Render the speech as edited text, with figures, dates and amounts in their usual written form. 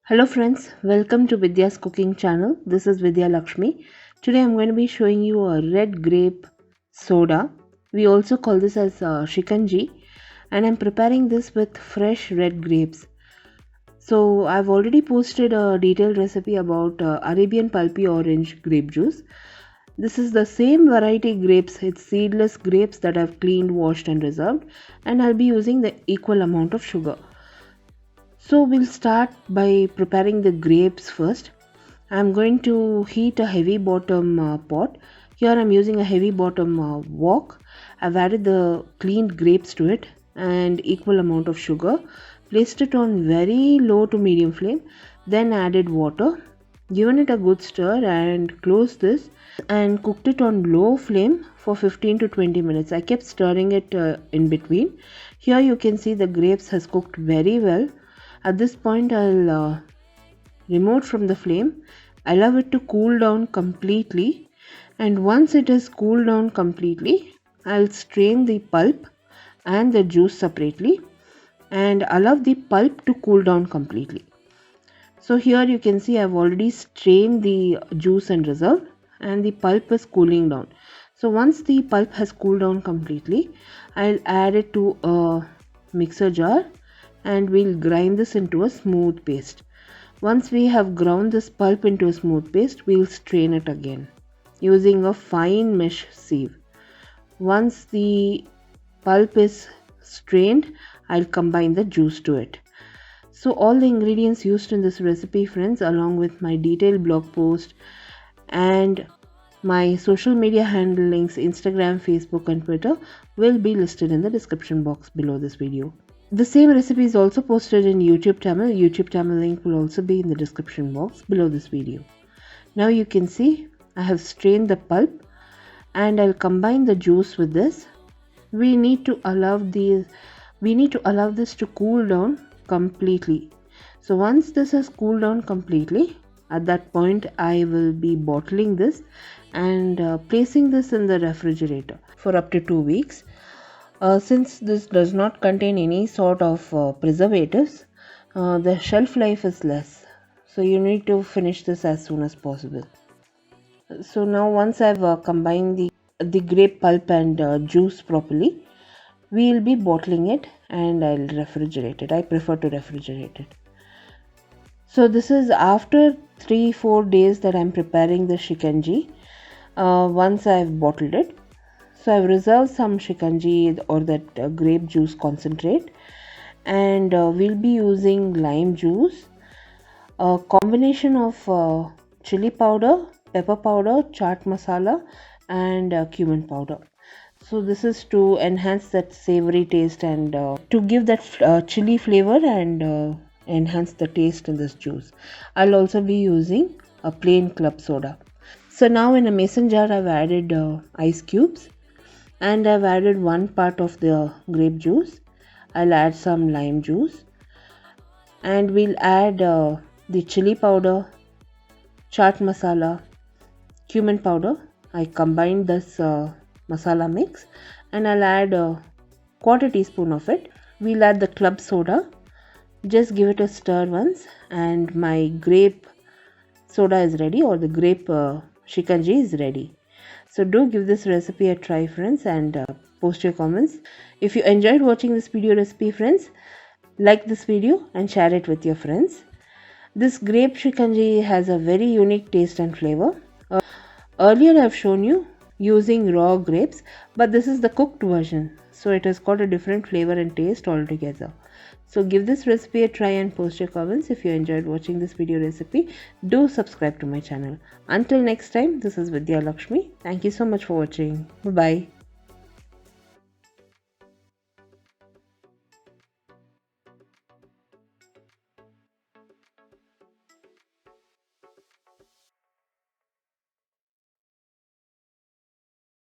Hello friends, welcome to Vidyascooking channel. This is Vidya Lakshmi. Today I'm going to be showing you a red grape soda. We also call this as Shikanji, and I'm preparing this with fresh red grapes. So I've already posted a detailed recipe about Arabian pulpy orange grape juice. This is the same variety grapes. It's seedless grapes that I've cleaned, washed and reserved, and I'll be using the equal amount of sugar. So we'll start by preparing the grapes first. I'm going to heat a heavy bottom pot. Here I'm using a heavy bottom wok. I've added the cleaned grapes to it and equal amount of sugar. Placed it on very low to medium flame. Then added water. Given it a good stir and closed this and cooked it on low flame for 15 to 20 minutes. I kept stirring it in between. Here you can see the grapes has cooked very well. At this point I'll remove from the flame, allow it to cool down completely, and once it has cooled down completely, I'll strain the pulp and the juice separately and allow the pulp to cool down completely. So here you can see I've already strained the juice and reserve, and the pulp is cooling down. So once the pulp has cooled down completely, I'll add it to a mixer jar and we'll grind this into a smooth paste. Once we have ground this pulp into a smooth paste, we'll strain it again using a fine mesh sieve. Once the pulp is strained, I'll combine the juice to it. So all the ingredients used in this recipe, friends, along with my detailed blog post and my social media handle links, Instagram, Facebook and Twitter, will be listed in the description box below this video. The same recipe is also posted in YouTube channel. YouTube channel link will also be in the description box below this video. Now you can see I have strained the pulp and I'll combine the juice with this. We need to allow this to cool down completely. So once this has cooled down completely, at that point I will be bottling this and placing this in the refrigerator for up to 2 weeks. Since this does not contain any sort of preservatives, the shelf life is less. So you need to finish this as soon as possible. So now once I've combined the grape pulp and juice properly, we will be bottling it and I'll refrigerate it. I prefer to refrigerate it. So this is after 3-4 days that I'm preparing the Shikanji. Once I've bottled it. So I've reserved some Shikanji or that grape juice concentrate, and we'll be using lime juice, a combination of chili powder, pepper powder, chaat masala and cumin powder. So this is to enhance that savory taste and to give that chili flavor and enhance the taste in this juice. I'll also be using a plain club soda. So now in a mason jar I've added ice cubes. And I've added 1 part of the grape juice. I'll add some lime juice and we'll add the chili powder, chaat masala, cumin powder. I combined this masala mix and I'll add a 1/4 teaspoon of it. We'll add the club soda. Just give it a stir once and my grape soda is ready, or the grape Shikanji is ready. So do give this recipe a try, friends, and post your comments. If you enjoyed watching this video recipe, friends, like this video and share it with your friends. This grape Shikanji has a very unique taste and flavor. Earlier I've shown you using raw grapes, but this is the cooked version. So it has got a different flavor and taste altogether. So give this recipe a try and post your comments. If you enjoyed watching this video recipe, do subscribe to my channel. Until next time, this is Vidya Lakshmi. Thank you so much for watching. Bye-bye.